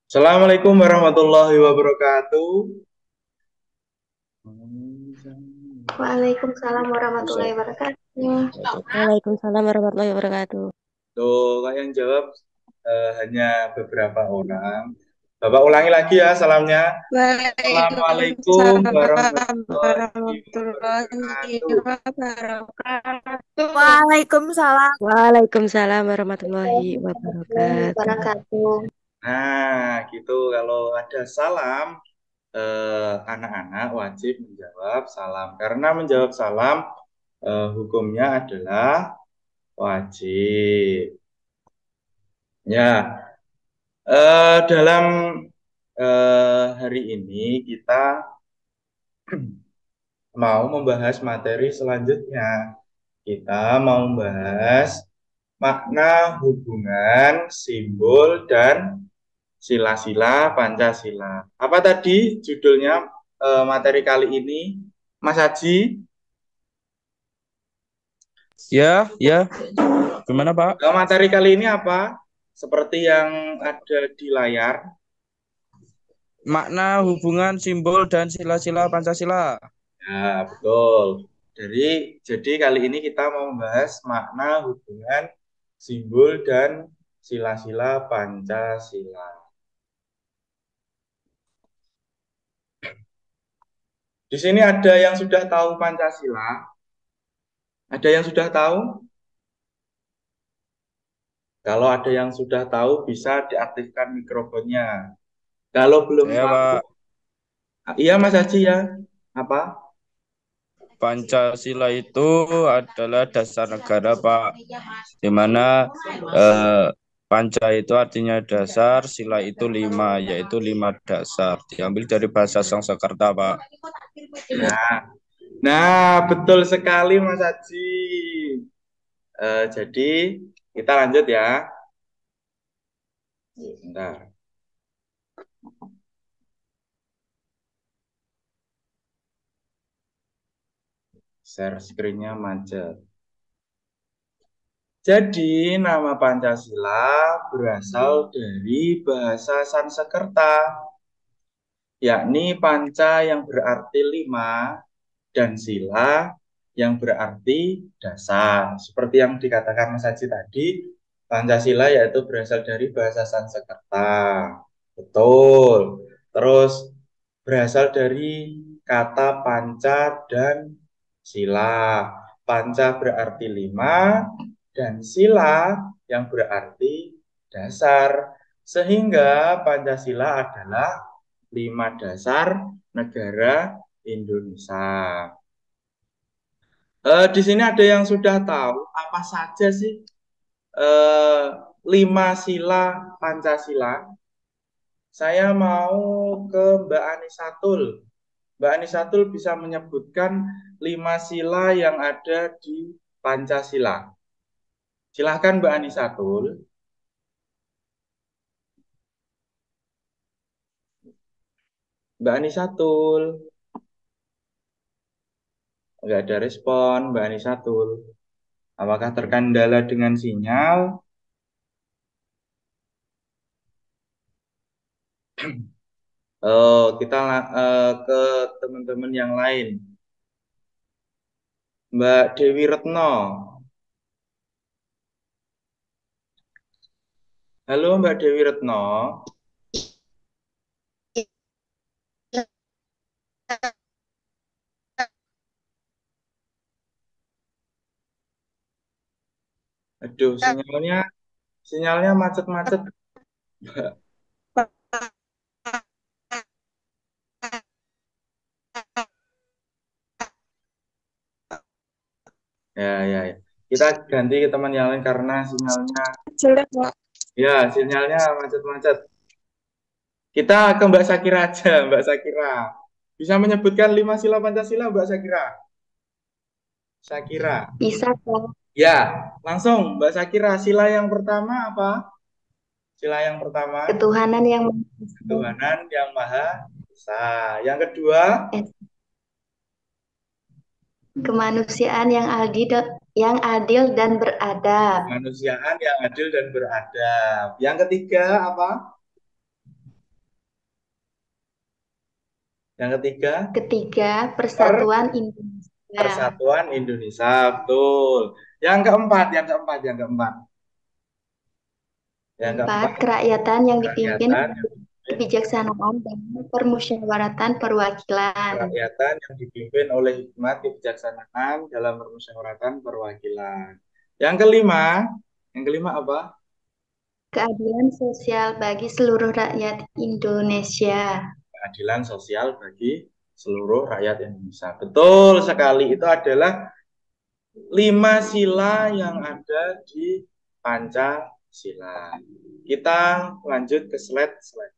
Assalamualaikum warahmatullahi wabarakatuh. Waalaikumsalam warahmatullahi wabarakatuh. Waalaikumsalam warahmatullahi wabarakatuh. Tuh, kak yang jawab hanya beberapa orang. Bapak ulangi lagi ya salamnya. Assalamualaikum Waalaikumsalam warahmatullahi warahmatullahi wabarakatuh. wabarakatuh. Waalaikumsalam. Waalaikumsalam warahmatullahi Warahmatullahi wabarakatuh. wabarakatuh. Nah, gitu kalau ada salam anak-anak wajib menjawab salam. Karena menjawab salam hukumnya adalah wajib. Ya, dalam hari ini kita mau membahas materi selanjutnya. Kita mau membahas makna hubungan simbol dan sila-sila Pancasila. Apa tadi judulnya materi kali ini, Mas Haji? Ya, ya. Gimana, Pak? Materi kali ini apa? Seperti yang ada di layar. Makna hubungan simbol dan sila-sila Pancasila. Ya, betul. Jadi kali ini kita mau membahas makna hubungan simbol dan sila-sila Pancasila. Di sini ada yang sudah tahu Pancasila? Ada yang sudah tahu? Kalau ada yang sudah tahu bisa diaktifkan mikrofonnya. Kalau belum Saya, tahu, Pak. iya Mas Haji ya. Apa? Pancasila itu adalah dasar negara, Pak. Di mana eh, Panca itu artinya dasar, sila itu lima, yaitu lima dasar. Diambil dari bahasa Sanskerta, Pak. Nah, betul sekali Mas Haji. Jadi kita lanjut ya. Bentar. Share screen-nya macet. Jadi nama Pancasila berasal dari bahasa Sanskerta, yakni panca yang berarti lima dan sila yang berarti dasar. Seperti yang dikatakan Mas Haji tadi, Pancasila yaitu berasal dari bahasa Sanskerta. Betul. Terus berasal dari kata panca dan sila. Panca berarti lima dan sila yang berarti dasar. Sehingga Pancasila adalah lima dasar negara Indonesia. Di sini ada yang sudah tahu apa saja sih eh, lima sila Pancasila. Saya mau ke Mbak Anisatul. Mbak Anisatul bisa menyebutkan lima sila yang ada di Pancasila. Silahkan Mbak Anisatul. Mbak Anisatul. Nggak ada respon Mbak Anisatul. Apakah terkendala dengan sinyal? Oh, kita ke teman-teman yang lain. Mbak Dewi Retno. Halo Mbak Dewi Retno. Aduh, sinyalnya macet-macet. Ya, ya, ya. Kita ganti ke teman yang lain karena Jelek, Pak. sinyalnya macet-macet. Kita ke Mbak Sakira aja, Mbak Sakira. Bisa menyebutkan lima sila Pancasila, Mbak Sakira? Sakira. Bisa Kak? Ya, langsung Mbak Sakira. Sila yang pertama apa? Sila yang pertama, Ketuhanan yang Maha Esa. ketuhanan yang Maha Esa. Yang kedua, Kemanusiaan yang adil dan beradab. Kemanusiaan yang adil dan beradab. Yang ketiga apa? Yang ketiga, Ketiga, Persatuan Indonesia. Persatuan Indonesia. Betul. Yang keempat. Yang Keempat, keempat, kerakyatan yang dipimpin kerakyatan kebijaksanaan dan permusyawaratan perwakilan. Kerakyatan yang dipimpin oleh hikmat kebijaksanaan dalam permusyawaratan perwakilan. Yang kelima apa? Keadilan sosial bagi seluruh rakyat Indonesia. Keadilan sosial bagi seluruh rakyat Indonesia. Betul sekali, itu adalah 5 sila yang ada di Pancasila. Kita lanjut ke slide selanjutnya.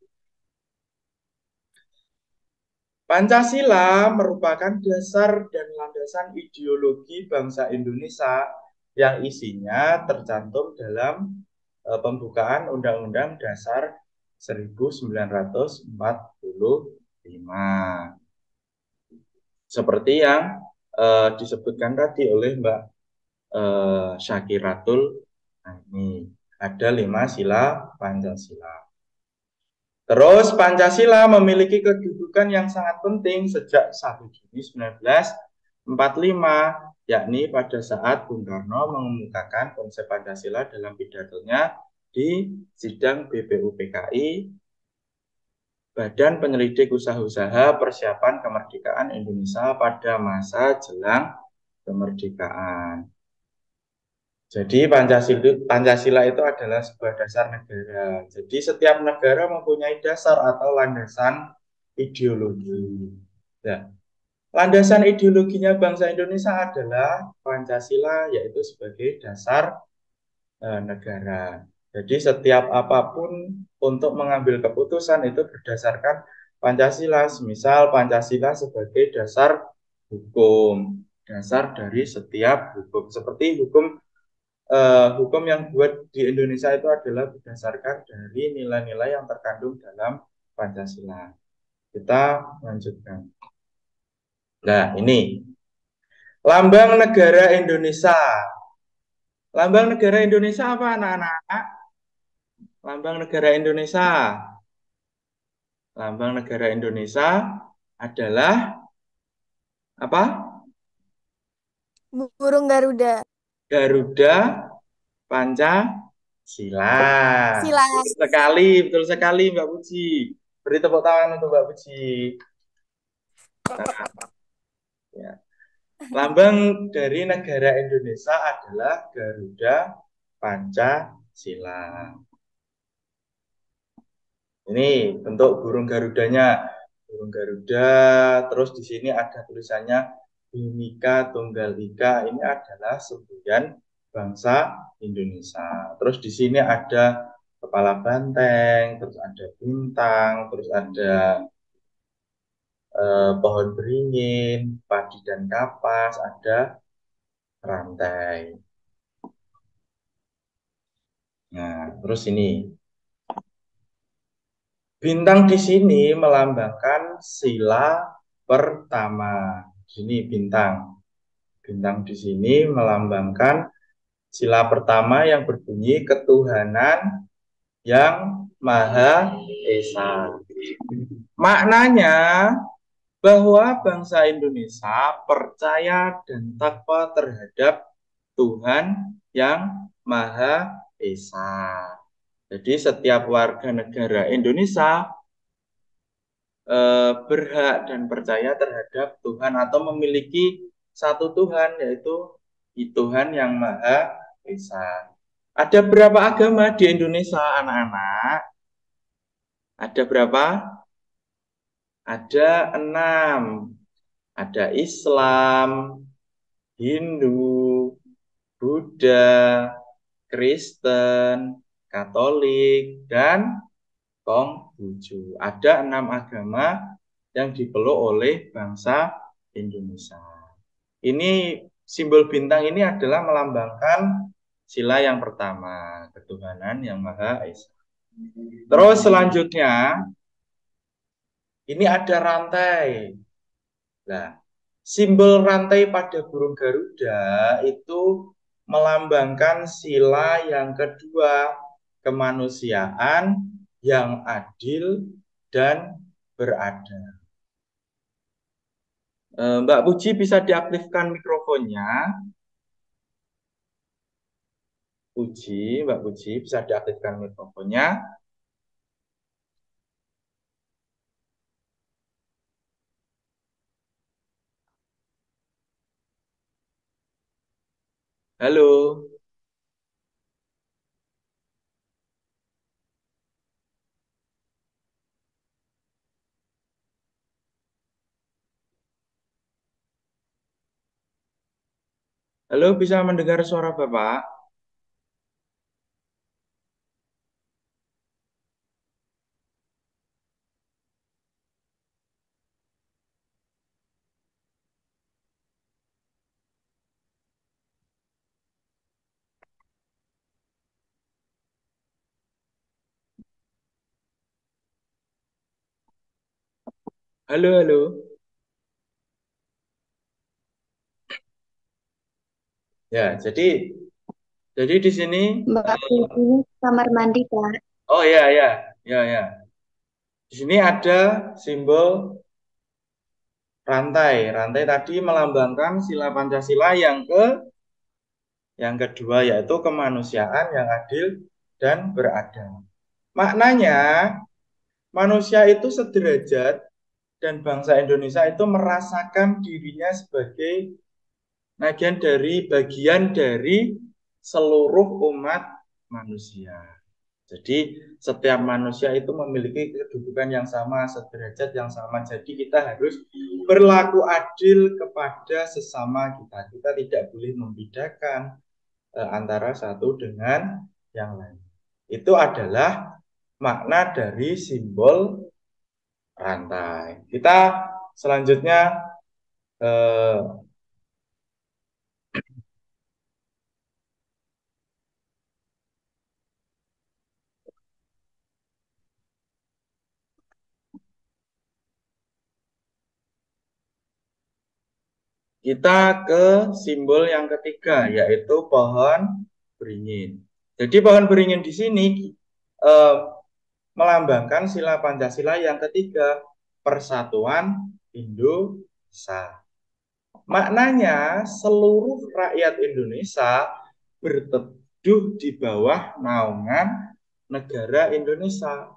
Pancasila merupakan dasar dan landasan ideologi bangsa Indonesia yang isinya tercantum dalam pembukaan Undang-Undang Dasar 1945. Seperti yang disebutkan tadi oleh Mbak Syakiratul. Nah, ini ada 5 sila Pancasila. Terus Pancasila memiliki kedudukan yang sangat penting sejak 1 Juni 1945, yakni pada saat Bung Karno mengemukakan konsep Pancasila dalam pidatonya di sidang BPUPKI, Badan Penyelidik Usaha-Usaha Persiapan Kemerdekaan Indonesia pada masa jelang kemerdekaan. Jadi Pancasila itu adalah sebuah dasar negara. Jadi setiap negara mempunyai dasar atau landasan ideologi. Nah, landasan ideologinya bangsa Indonesia adalah Pancasila, yaitu sebagai dasar negara. Jadi setiap apapun untuk mengambil keputusan itu berdasarkan Pancasila. Misal Pancasila sebagai dasar hukum, dasar dari setiap hukum. Seperti hukum yang buat di Indonesia itu adalah berdasarkan dari nilai-nilai yang terkandung dalam Pancasila. Kita lanjutkan. Nah, ini lambang negara Indonesia. Lambang negara Indonesia apa, anak-anak? Lambang negara Indonesia. Lambang negara Indonesia adalah apa? Burung Garuda. Garuda Pancasila. Sila. Betul sekali Mbak Puji. Beri tepuk tangan untuk Mbak Puji. Nah, ya. Lambang dari negara Indonesia adalah Garuda Pancasila. Ini bentuk burung Garudanya. Burung Garuda, terus di sini ada tulisannya Bhinneka Tunggal Ika. Ini adalah semboyan bangsa Indonesia. Terus di sini ada kepala banteng, terus ada bintang, terus ada pohon beringin, padi dan kapas, ada rantai. Nah, terus ini bintang di sini melambangkan sila pertama. Ini bintang. Bintang di sini melambangkan sila pertama yang berbunyi ketuhanan yang Maha Esa. Maknanya bahwa bangsa Indonesia percaya dan takwa terhadap Tuhan yang Maha Esa. Jadi setiap warga negara Indonesia berhak dan percaya terhadap Tuhan atau memiliki satu Tuhan, yaitu Tuhan yang Maha Esa. Ada berapa agama di Indonesia, anak-anak? Ada berapa? Ada 6. Ada Islam, Hindu, Buddha, Kristen, Katolik, dan Konghucu. Ada 6 agama yang dipeluk oleh bangsa Indonesia. Ini simbol bintang ini adalah melambangkan sila yang pertama, ketuhanan yang Maha Esa. Terus selanjutnya, ini ada rantai. Nah, Simbol rantai pada burung Garuda itu melambangkan sila yang kedua, kemanusiaan yang adil dan beradab. Mbak Puji bisa diaktifkan mikrofonnya. Mbak Puji bisa diaktifkan mikrofonnya. Halo. Halo, bisa mendengar suara Bapak? Halo, halo. Ya, jadi di sini Mbak Puji kamar mandi, Kak. oh ya, ya, ya, ya. Di sini ada simbol rantai. Rantai tadi melambangkan sila Pancasila yang kedua yaitu kemanusiaan yang adil dan beradab. Maknanya manusia itu sederajat dan bangsa Indonesia itu merasakan dirinya sebagai bagian dari seluruh umat manusia. Jadi setiap manusia itu memiliki kedudukan yang sama, sederajat yang sama. Jadi kita harus berlaku adil kepada sesama kita. Kita tidak boleh membedakan antara satu dengan yang lain. Itu adalah makna dari simbol rantai. Kita selanjutnya eh, kita ke simbol yang ketiga, yaitu pohon beringin. Jadi pohon beringin di sini melambangkan sila Pancasila yang ketiga, persatuan Indonesia. Maknanya seluruh rakyat Indonesia berteduh di bawah naungan negara Indonesia.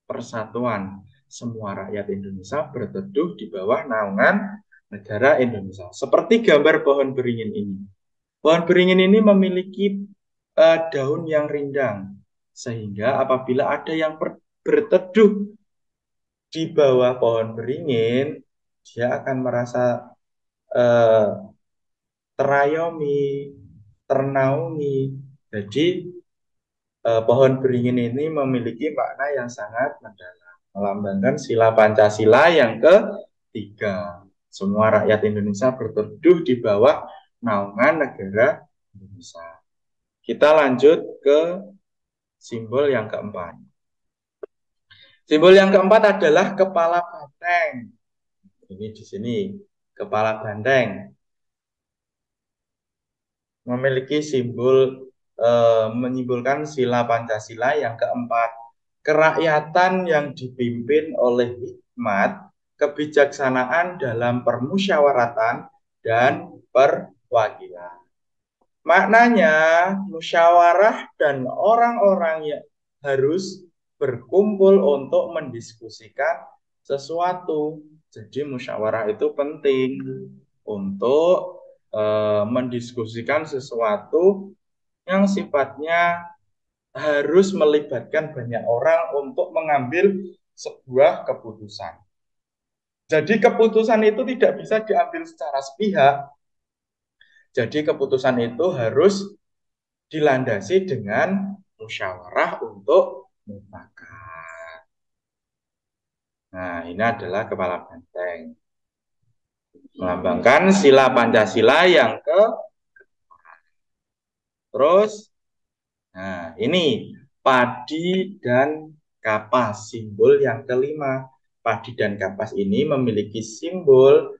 Persatuan semua rakyat Indonesia berteduh di bawah naungan negara Indonesia. Seperti gambar pohon beringin ini. Pohon beringin ini memiliki daun yang rindang, sehingga apabila ada yang berteduh di bawah pohon beringin, dia akan merasa terayomi, ternaungi. Jadi pohon beringin ini memiliki makna yang sangat mendalam, melambangkan sila Pancasila yang ketiga. Semua rakyat Indonesia berteduh di bawah naungan negara Indonesia. Kita lanjut ke simbol yang keempat. Simbol yang keempat adalah kepala banteng. Ini di sini, kepala banteng memiliki simbol menyimbolkan sila Pancasila yang keempat. Kerakyatan yang dipimpin oleh hikmat, kebijaksanaan dalam permusyawaratan dan perwakilan. Maknanya musyawarah dan orang-orang yang harus berkumpul untuk mendiskusikan sesuatu. Jadi musyawarah itu penting untuk mendiskusikan sesuatu yang sifatnya harus melibatkan banyak orang untuk mengambil sebuah keputusan. Jadi keputusan itu tidak bisa diambil secara sepihak. Jadi keputusan itu harus dilandasi dengan musyawarah untuk mufakat. Nah, ini adalah kepala banteng. Melambangkan sila Pancasila yang ke terus. Nah, ini padi dan kapas, simbol yang kelima. Padi dan kapas ini memiliki simbol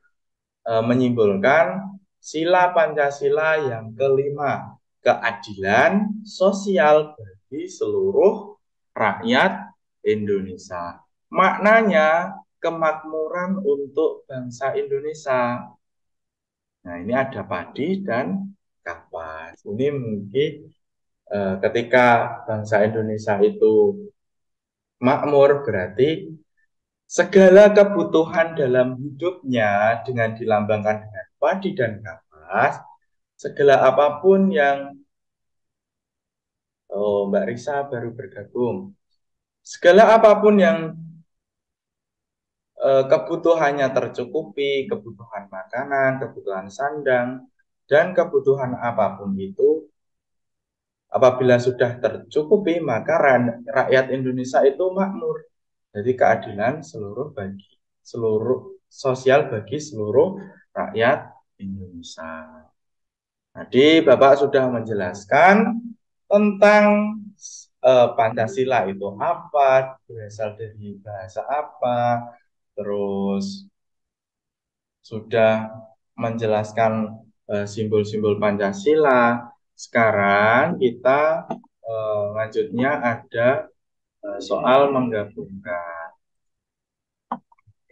menyimbolkan sila Pancasila yang kelima, keadilan sosial bagi seluruh rakyat Indonesia. Maknanya kemakmuran untuk bangsa Indonesia. Nah, ini ada padi dan kapas. Ini mungkin ketika bangsa Indonesia itu makmur, berarti segala kebutuhan dalam hidupnya dengan dilambangkan dengan padi dan kapas, segala apapun yang Mbak Risa baru bergabung, segala apapun yang kebutuhannya tercukupi, kebutuhan makanan, kebutuhan sandang, dan kebutuhan apapun itu, apabila sudah tercukupi, maka rakyat Indonesia itu makmur. Jadi keadilan seluruh sosial bagi seluruh rakyat Indonesia. Tadi Bapak sudah menjelaskan tentang Pancasila itu apa, berasal dari bahasa apa, terus sudah menjelaskan simbol-simbol Pancasila. Sekarang kita lanjutnya ada soal menggabungkan.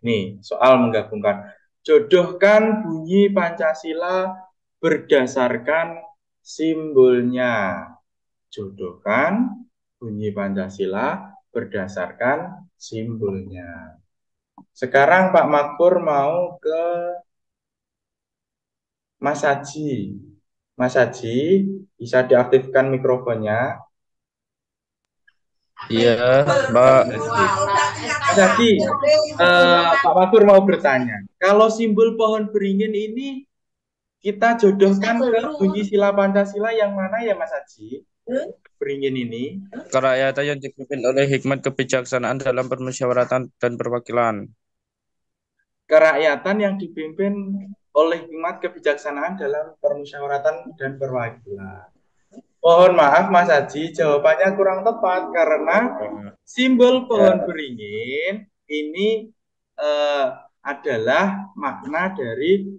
Ini soal menggabungkan. Jodohkan bunyi Pancasila berdasarkan simbolnya. Jodohkan bunyi Pancasila berdasarkan simbolnya. Sekarang Pak Makpur mau ke Mas Haji. Mas Haji, bisa diaktifkan mikrofonnya. Iya, Mbak. Mas Haji, Pak Makpur mau bertanya. Kalau simbol pohon beringin ini kita jodohkan ke bunyi sila Pancasila yang mana ya Mas Haji? Beringin ini. Kerakyatan yang dipimpin oleh hikmat kebijaksanaan dalam permusyawaratan dan perwakilan. Kerakyatan yang dipimpin oleh hikmat kebijaksanaan dalam permusyawaratan dan perwakilan. Mohon maaf Mas Haji, jawabannya kurang tepat karena simbol pohon beringin ini adalah makna dari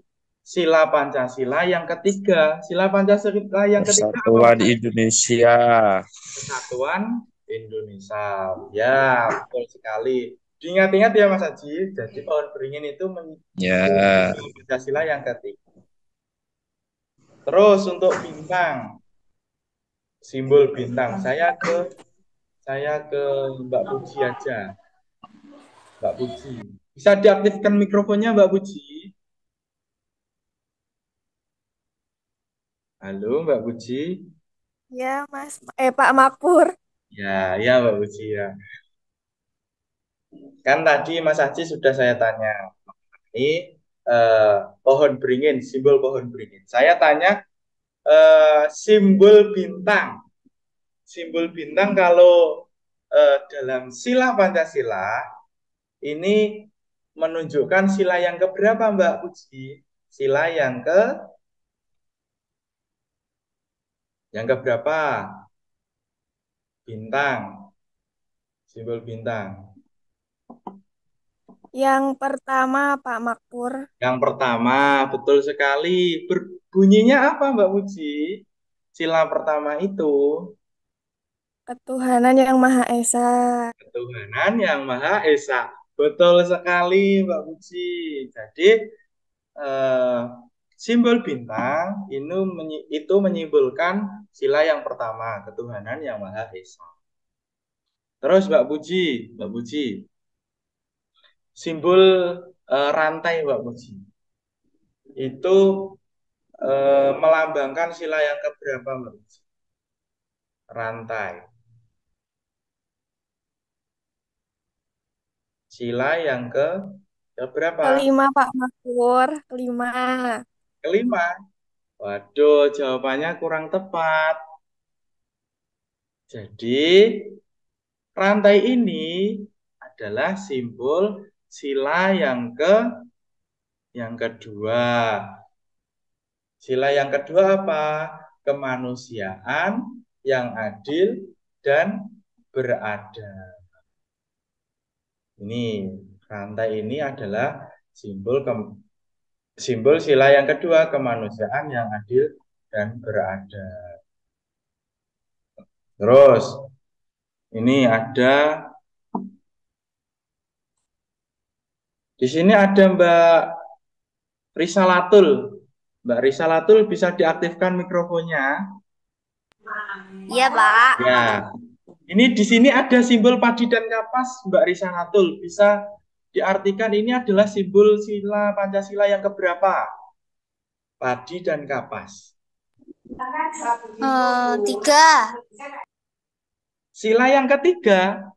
sila Pancasila yang ketiga. Sila Pancasila yang ketiga apa? Persatuan Indonesia. Persatuan Indonesia. Ya, betul sekali. Diingat-ingat ya Mas Haji, jadi pohon beringin itu Ya. Pancasila yang ketiga. Terus untuk bintang, simbol bintang, saya ke Mbak Puji aja. Mbak Puji, bisa diaktifkan mikrofonnya Mbak Puji? Halo Mbak Puji. Ya, Mas. Pak Makpur. Ya, ya Mbak Puji ya. Kan tadi Mas Haji sudah saya tanya. Ini pohon beringin, simbol pohon beringin. Saya tanya simbol bintang. Simbol bintang kalau dalam sila Pancasila ini menunjukkan sila yang keberapa Mbak Puji? Sila yang keberapa? Bintang. Simbol bintang. Yang pertama, Pak Makpur. Yang pertama, betul sekali. Berbunyinya apa Mbak Puji? Sila pertama itu Ketuhanan yang Maha Esa. ketuhanan yang Maha Esa. Betul sekali Mbak Puji. Jadi simbol bintang itu menyimbolkan sila yang pertama, ketuhanan yang Maha Esa. Terus Mbak Puji, simbol rantai Mbak Puji itu melambangkan sila yang keberapa Mbak Puji? Rantai. Sila yang keberapa? Kelima, Pak Makpur. Kelima. Kelima. Waduh, jawabannya kurang tepat. Jadi, rantai ini adalah simbol sila yang kedua. Sila yang kedua apa? Kemanusiaan yang adil dan beradab. Ini rantai ini adalah simbol Simbol sila yang kedua, kemanusiaan yang adil dan beradab. Terus, ini ada, di sini ada Mbak Risalatul. Mbak Risalatul bisa diaktifkan mikrofonnya. Iya, Pak. Ya, ini di sini ada simbol padi dan kapas, Mbak Risalatul. Bisa diartikan ini adalah simbol sila Pancasila yang keberapa? Padi dan kapas. 3. Sila yang ketiga,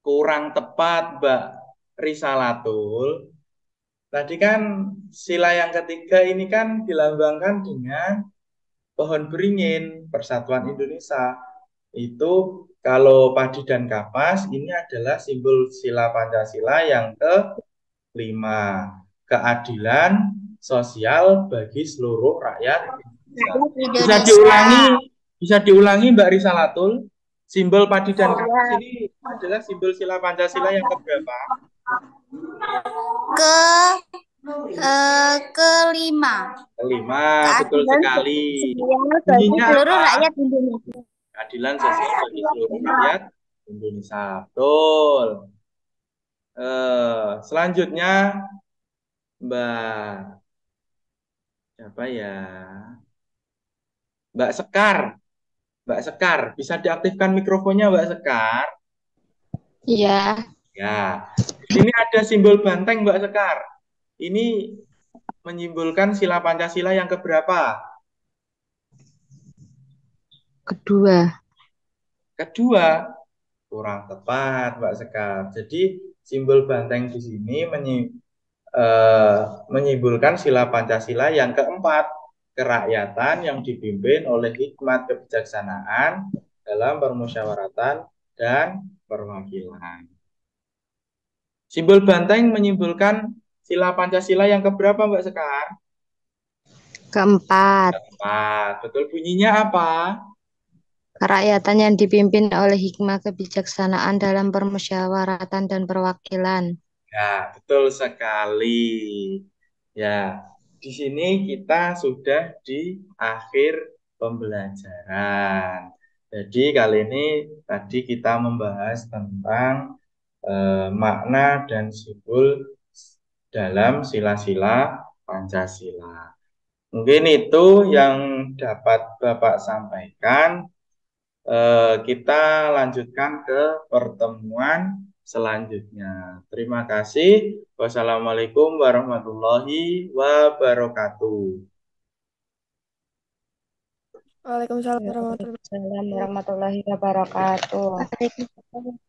kurang tepat, Mbak Risalatul. Tadi kan sila yang ketiga ini kan dilambangkan dengan pohon beringin, Persatuan Indonesia. Itu kalau padi dan kapas ini adalah simbol sila Pancasila yang kelima, keadilan sosial bagi seluruh rakyat Indonesia. Bisa diulangi Mbak Risalatul. Simbol padi dan kapas ini adalah simbol sila Pancasila yang keberapa? Kelima. Kelima, betul sekali. Bunyinya seluruh apa? rakyat Indonesia. Keadilan sosial bagi seluruh rakyat Indonesia. Betul. Selanjutnya Mbak siapa ya? Mbak Sekar. Mbak Sekar, bisa diaktifkan mikrofonnya Mbak Sekar? Iya. Ya. Di sini ada simbol banteng Mbak Sekar. Ini menyimbolkan sila Pancasila yang keberapa? Kedua, kurang tepat Mbak Sekar. Jadi simbol banteng di sini menyimbolkan sila Pancasila yang keempat, kerakyatan yang dipimpin oleh hikmat kebijaksanaan dalam permusyawaratan dan perwakilan. Simbol banteng menyimbolkan sila Pancasila yang keberapa Mbak Sekar? Keempat, Betul, bunyinya apa? kerakyatan yang dipimpin oleh hikmah kebijaksanaan dalam permusyawaratan dan perwakilan. Ya, betul sekali. Ya, di sini kita sudah di akhir pembelajaran. Jadi kali ini tadi kita membahas tentang makna dan simbol dalam sila-sila Pancasila. Mungkin itu yang dapat Bapak sampaikan. Kita lanjutkan ke pertemuan selanjutnya. Terima kasih. Wassalamualaikum warahmatullahi wabarakatuh. Waalaikumsalam warahmatullahi wabarakatuh. Waalaikumsalam warahmatullahi wabarakatuh. Waalaikumsalam.